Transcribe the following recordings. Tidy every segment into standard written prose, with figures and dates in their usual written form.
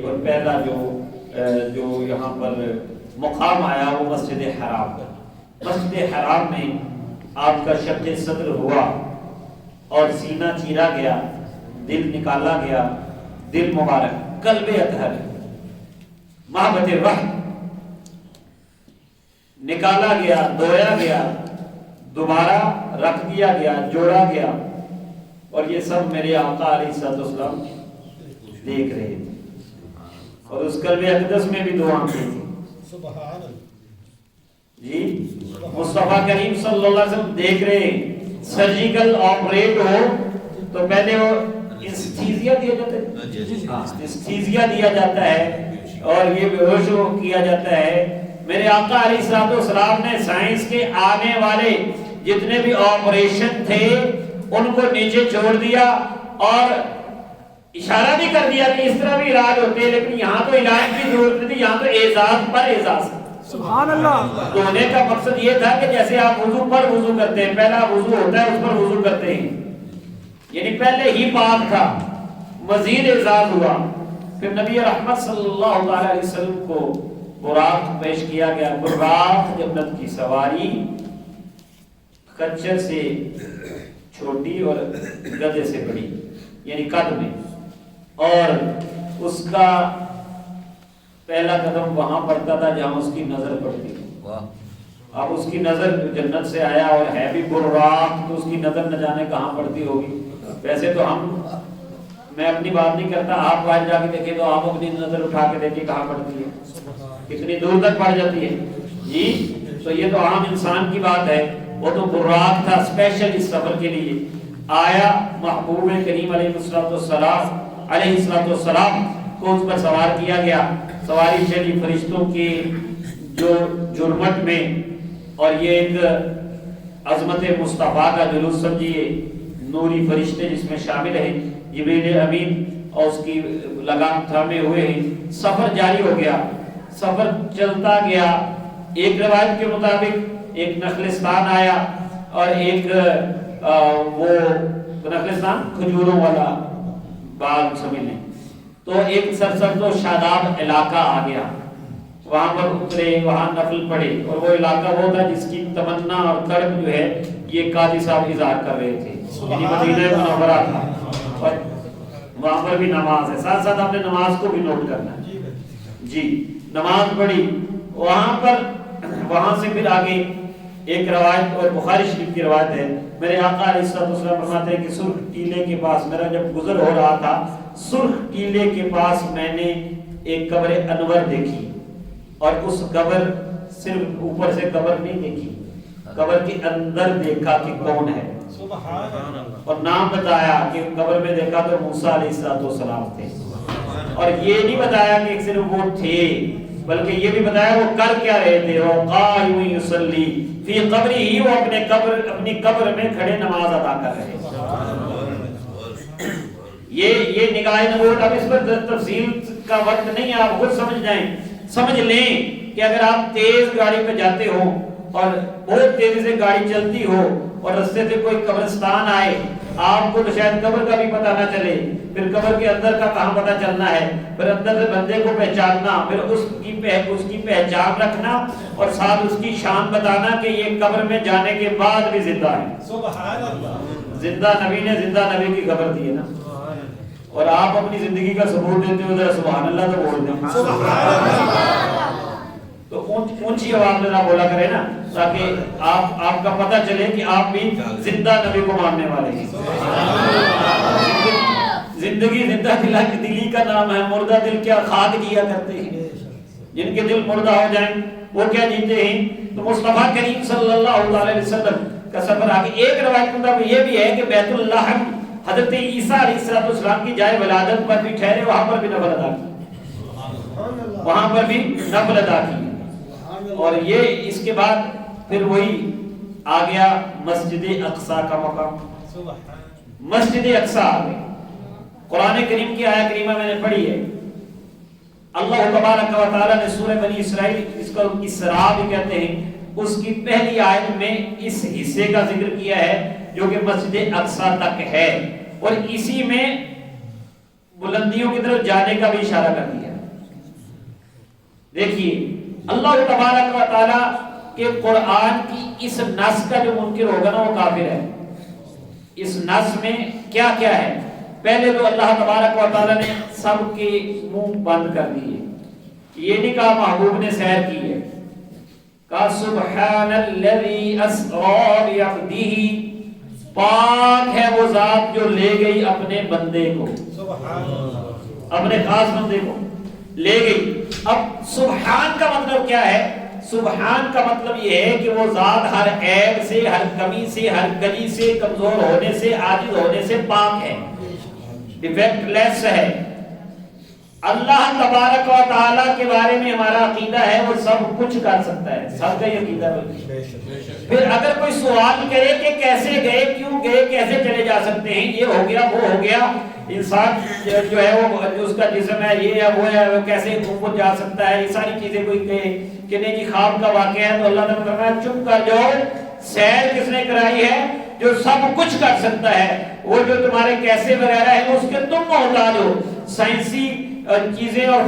اور پہلا جو یہاں پر مقام آیا وہ مسجد حرام پر. مسجد حرام میں آپ کا شق صدر ہوا اور سینہ چیرا گیا، دل نکالا گیا، دل مبارک قلب اطہر محبت وحی نکالا گیا، دھویا گیا، دوبارہ رکھ دیا گیا، جوڑا گیا، اور یہ سب میرے آقا علیہ السلام دیکھ رہے تھے. اور اس قلب اقدس میں بھی دو آنکھیں تھیں. سبحان اللہ جی مصطفیٰ کریم صلی اللہ علیہ وسلم دیکھ رہے ہیں. سرجیکل آپریٹ ہو تو پہلے وہ انستھیزیا دیا جاتا ہے، انستھیزیا دیا جاتا ہے اور یہ بے ہوش کیا جاتا ہے. میرے آقا علیہ السلام نے سائنس کے آنے والے جتنے بھی آپریشن تھے ان کو نیچے چھوڑ دیا اور اشارہ بھی کر دیا کہ اس طرح بھی علاج ہوتے ہیں، لیکن یہاں تو علاج کی ضرورت نہیں تھی، یہاں تو اعزاز پر اعزاز. سبحان اللہ. دھونے کا مقصد یہ تھا کہ جیسے آپ وضو پر وضو کرتے ہیں، پہلا وضو ہوتا ہے اس پر وضو کرتے ہیں، یعنی پہلے ہی پاک تھا، مزید اعزاز ہوا. پھر نبی رحمت صلی اللہ علیہ وسلم کو براق پیش کیا گیا. براق جنت کی سواری، خچر سے چھوٹی اور گدھے سے بڑی، یعنی قد میں، اور اس کا پہلا قدم وہاں پڑتا تھا جہاں اس کی نظر پڑتی تھی. اب اس کی نظر جنت سے آیا اور ہے بھی براق، تو اس کی نظر نہ جانے کہاں پڑتی ہوگی. ویسے تو میں اپنی بات نہیں کرتا، آپ باہر جا کے دیکھیں تو آپ اپنی نظر اٹھا کے دیکھیں کہاں پڑتی ہے، کتنی دور تک پڑ جاتی ہے. جی تو یہ تو عام انسان کی بات ہے، وہ تو براق تھا اسپیشل اس سفر کے لیے آیا. محبوب کریم علیہ السلام کو اس پر سوار کیا گیا. سواری چلی فرشتوں کی جو جرمٹ میں، اور یہ ایک عظمت مصطفیٰ کا جلوس سمجھیے. نوری فرشتے جس میں شامل ہیں، جبریل امین اور اس کی لگام تھامے ہوئے ہیں. سفر جاری ہو گیا، سفر چلتا گیا. ایک روایت کے مطابق ایک نخلستان آیا اور ایک وہ نخلستان کھجوروں والا باغ سمجھ لیں، تو ایک سرسبز و شاداب علاقہ آ گیا. وہاں پر اترے، وہاں نفل پڑے، اور وہ علاقہ وہ تھا جس کی تمنا اور کرب جو ہے یہ قاضی صاحب اظہار کر رہے تھے، یعنی مدینہ منورہ تھا، اور وہاں پر بھی نماز ہے. ساتھ ساتھ آپ نے نماز کو بھی نوٹ کرنا ہے. جی نماز پڑھی وہاں سے پھر آگے ایک روایت، اور بخاری شریف کی روایت ہے، میرے آقا علیہ السلام فرماتے ہیں کہ سرخ ٹیلے کے پاس میرا جب گزر ہو رہا تھا، سرخ ٹیلے کے پاس میں نے ایک قبر انور دیکھی، اور اس قبر صرف اوپر سے قبر نہیں دیکھی، قبر کے اندر دیکھا کہ کون ہے، اور نام بتایا کہ قبر میں دیکھا تو موسیٰ علیہ السلام تھے. اور یہ نہیں بتایا کہ صرف وہ تھے، بلکہ یہ بھی بتایا وہ کر کیا رہے تھے. وہ قائم یصلی فی قبری، ہی وہ اپنی قبر میں کھڑے نماز ادا کر رہے تھے. یہ نگاہ نبوت. اب اس پر تفصیل کا وقت نہیں ہے، آپ خود سمجھ لیں کہ اگر آپ تیز گاڑی پہ جاتے ہو اور بہت تیزی سے گاڑی چلتی ہو اور رستے سے کوئی قبرستان آئے، آپ کو تو شاید قبر کا بھی پتہ نہ چلے، پھر قبر کے اندر کا کہاں پتہ چلنا ہے، پھر اندر سے بندے کو پہچاننا، پھر اس کی پہچان رکھنا، اور ساتھ اس کی شان بتانا کہ یہ قبر میں جانے کے بعد بھی زندہ ہے. سبحان اللہ. زندہ نبی نے زندہ نبی کی خبر دی ہے نا، اور آپ اپنی زندگی کا ثبوت دیتے ہو، ذرا سبحان اللہ تو بول دیں. تو اونچی آواز میں نہ بولا کرے نا، تاکہ آپ کا پتہ چلے کہ آپ بھی زندہ نبی کو ماننے والے ہیں. زندگی زندہ دلی کا نام ہے، مردہ دل کیا خاک جیا کرتے ہیں. جن کے دل مردہ ہو جائیں وہ کیا جیتے ہیں. تو مصطفیٰ کریم صلی اللہ علیہ وسلم کا سفر آگے. ایک روایت مطابق یہ بھی ہے کہ بیت اللہ حضرت عیسیٰ علیہ السلام کی جائے ولادت پر بھی ٹھہرے، وہاں پر بھی نفل ادا کی. اور یہ اس کے بعد پھر وہی آ گیا مسجد اقصیٰ کا مقام. مسجد اقصیٰ آ گئی. قرآن کریم کی آیت کریمہ میں نے پڑھی ہے. اللہ تبارک و تعالیٰ نے سورہ بنی اسرائیل، اس کو اسراء بھی کہتے ہیں، اس کی پہلی آیت میں اس حصے کا ذکر کیا ہے جو کہ مسجد اقصیٰ تک ہے، اور اسی میں بلندیوں کی طرف جانے کا بھی اشارہ کر دیا۔ دیکھیے اللہ تبارک و تعالی کے قرآن کی اس نص کا جو منکر ہوگا نا وہ کافر ہے۔ اس نص میں کیا کیا ہے؟ پہلے تو اللہ تبارک و تعالی نے سب کے منہ بند کر دیے، یہ نہیں کہا محبوب نے سیر کی ہے، کہا سبحان الذی اسری بعبدہ، پاک ہے وہ ذات جو لے گئی اپنے بندے کو، سبحان اللہ، اپنے خاص بندے کو لے گئی۔ اب سبحان کا مطلب کیا ہے؟ سبحان کا مطلب یہ ہے کہ وہ ذات ہر عیب سے، ہر کمی سے، ہر گلی سے، کمزور ہونے سے، عاجز ہونے سے پاک ہے، ڈیفیکٹ لیس ہے۔ اللہ تبارک و تعالیٰ کے بارے میں ہمارا عقیدہ ہے وہ سب کچھ کر سکتا ہے، سب کا یہ عقیدہ ہے۔ پھر اگر کوئی سوال کرے کہ کیسے گئے، کیوں گئے، کیسے چلے جا سکتے ہیں، یہ ہو گیا وہ ہو گیا، انسان جو ہے وہ اس کا جسم ہے، یہ ہے وہ ہے، وہ کیسے اوپر جا سکتا ہے، یہ ساری چیزیں کوئی کہے کہ نہیں جی خواب کا واقعہ ہے، تو اللہ تعالیٰ نے فرمایا چپ کر جاؤ، سیر کس نے کرائی ہے؟ جو سب کچھ کر سکتا ہے۔ وہ جو تمہارے کیسے وغیرہ ہے اس کے تم محتاج ہو، سائنسی چیزیں اور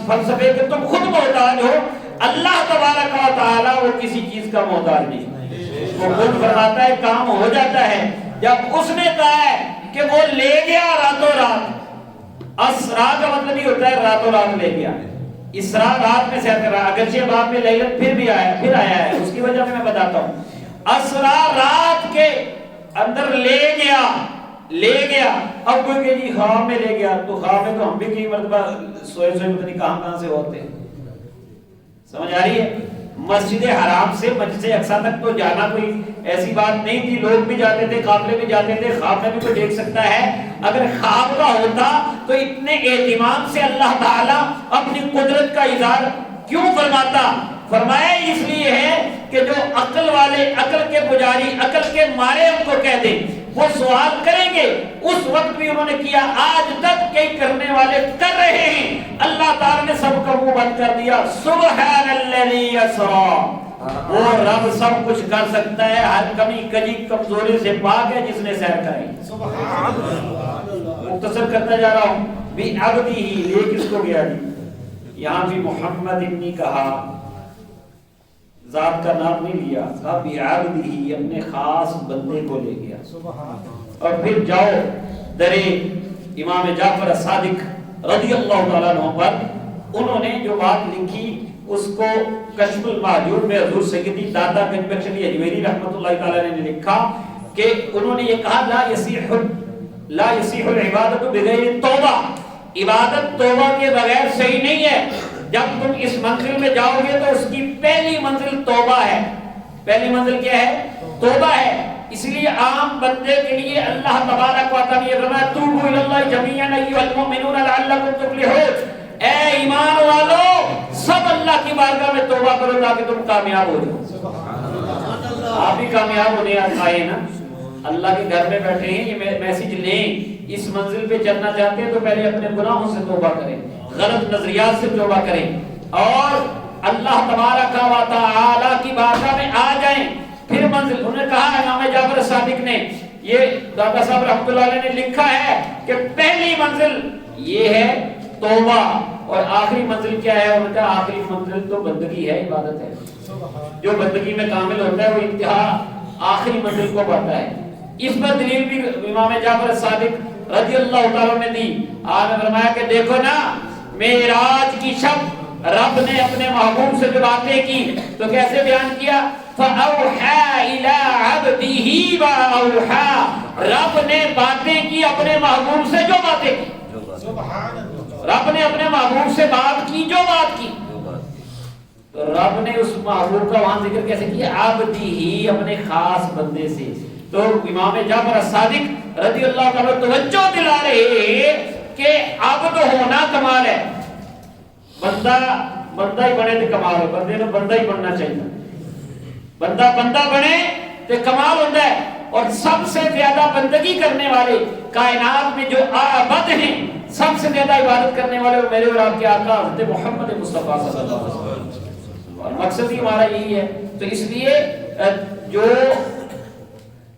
فلسفے کے تم خود محتاج ہو، اللہ تبارک و تعالی وہ کسی چیز کا محتاج نہیں، وہ خود فرماتا ہے کام ہو جاتا ہے۔ جب اس نے کہا ہے کہ وہ لے گیا راتوں رات، اسرا کا مطلب ہی ہوتا ہے راتوں رات لے گیا، اسرا رات میں سیر کر رہا، اگرچہ بعد میں لیلت پھر آیا ہے، اس کی وجہ میں بتاتا ہوں۔ اسرا رات کے اندر لے گیا، اب کوئی کہ جی خواب میں لے گیا، تو خواب میں تو ہم بھی کئی مرتبہ سوئے پتہ نہیں کہاں سے ہوتے ہیں، سمجھ آ رہی ہے؟ مسجد حرام سے مسجد اقصی تک تو جانا کوئی ایسی بات نہیں تھی، لوگ بھی جاتے تھے، قافلے بھی جاتے تھے، خواب میں بھی کوئی دیکھ سکتا ہے۔ اگر خواب کا ہوتا تو اتنے اہتمام سے اللہ تعالیٰ اپنی قدرت کا اظہار کیوں فرماتا؟ فرمایا اس لیے ہے کہ جو عقل والے، عقل کے پجاری، عقل کے مارے ان کو کہہ دیں، وہ سوال کریں گے۔ اس وقت بھی انہوں نے کیا، آج تک کئی کرنے والے کر رہے ہیں۔ اللہ تعالیٰ نے سب کا منہ بند کر دیا۔ سبحان الذی اسری، وہ رب سب کچھ کر سکتا ہے، ہر کمی کجی کمزوری سے پاک ہے، جس نے سیر کرائی۔ سبحان اللہ، مختصر کرتا جا رہا ہوں، بعبدہ، لے کس کو گیا جی؟ یہاں بھی محمد ابنی کہا، ذات کا نام نہیں لیا، کہا بعبدہ، اپنے خاص بندے کو لے گیا۔ اور پھر جاؤ درے امام جعفر صادق رضی اللہ تعالیٰ عنہ پر، انہوں نے جو بات لکھی اس کو کشف المحجوب میں حضور سیدی داتا گنج بخش علی اجمیری رحمۃ اللہ تعالیٰ نے لکھا کہ انہوں نے یہ کہا لا یصح العبادت بغیر توبہ، عبادت توبہ کے بغیر صحیح نہیں ہے۔ جب تم اس منزل میں جاؤ گے تو اس کی پہلی منزل توبہ ہے۔ پہلی منزل کیا ہے؟ توبہ ہے۔ اس لیے عام بندے کے لیے اللہ تبارک و تعالی نے فرمایا توبوا الی اللہ جميعا ایھا المؤمنون لعلکم تفلحون، اے ایمان والو سب اللہ کی بارگاہ میں توبہ کرو تاکہ تم کامیاب ہو جاؤ۔ آپ بھی کامیاب ہونے آئے نا، اللہ کے گھر میں بیٹھے ہیں، یہ میسج لیں، اس منزل پہ چلنا چاہتے ہیں تو پہلے اپنے گناہوں سے توبہ کریں، غلط نظریات سے توبہ کریں، اور اللہ تبارک و تعالی کی بارگاہ میں آ جائیں۔ پھر منزل، انہوں نے کہا امام جعفر صادق نے، یہ داتا صاحب رحمۃ اللہ علیہ نے لکھا ہے کہ پہلی منزل یہ ہے توبہ، اور آخری منزل کیا ہے؟ انہوں نے کہا آخری منزل تو بندگی ہے، عبادت ہے۔ جو بندگی میں کامل ہوتا ہے وہ انتہا آخری منزل کو پاتا ہے۔ اس پر دلیل بھی امام جعفر صادق رضی اللہ تعالیٰ نے دی۔ آپ نے فرمایا کہ دیکھو نا، معراج کی شب رب نے اپنے محبوب سے جو باتیں کی تو کیسے بیان کیا؟ فَأَوْحَى إِلَىٰ عَبْدِهِ وَأَوْحَى، رب نے باتیں کی اپنے محبوب سے جو باتیں کی، رب نے اپنے محبوب سے بات کی جو بات کی، تو رب نے اس محبوب کا وہاں ذکر کیسے کیا؟ عبدہ، اپنے خاص بندے سے۔ تو امام جعفر صادق رضی اللہ تعالیٰ توجہ دلا رہے ہیں کہ عبد ہونا کمال ہے، بندہ ہی بنے تو کمال ہے، بندے نے بندہ ہی بننا چاہیے، بندہ بنے تو کمال ہوتا ہے۔ اور سب سے زیادہ بندگی کرنے والے کائنات میں جو عابد ہیں، سب سے زیادہ عبادت کرنے والے وہ میرے اور آپ کے آقا حضرت محمد مصطفیٰ صلی اللہ علیہ وسلم، اور مقصد ہی ہمارا یہی ہے۔ تو اس لیے جو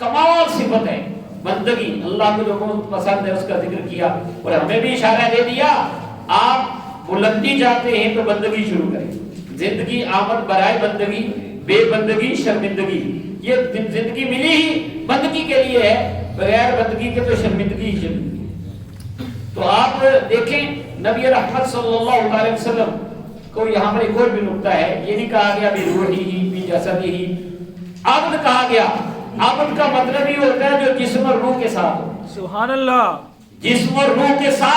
کمال صفت ہے بندگی اللہ کو جو پسند ہے اس کا ذکر کیا، اور ہمیں بھی اشارہ دے دیا آپ بلندی جاتے ہیں تو بندگی شروع کریں. زندگی آمد برائے بندگی، بے بندگی شرمندگی. یہ زندگی ملی ہی بندگی کے لیے ہے، بغیر بندگی کے تو شرمندگی ہی شرمندگی. تو آپ دیکھیں نبی رحمت صلی اللہ علیہ وسلم کو یہاں پر ایک اور بھی نکتہ ہے. یہ نہیں کہا گیا بھی روحی ہی بھی جسدی ہی، عبد کہا گیا. عبد کا مطلب یہ ہوتا ہے جو جسم اور روح کے ساتھ ہو. سبحان اللہ. جسم اور روح کے ساتھ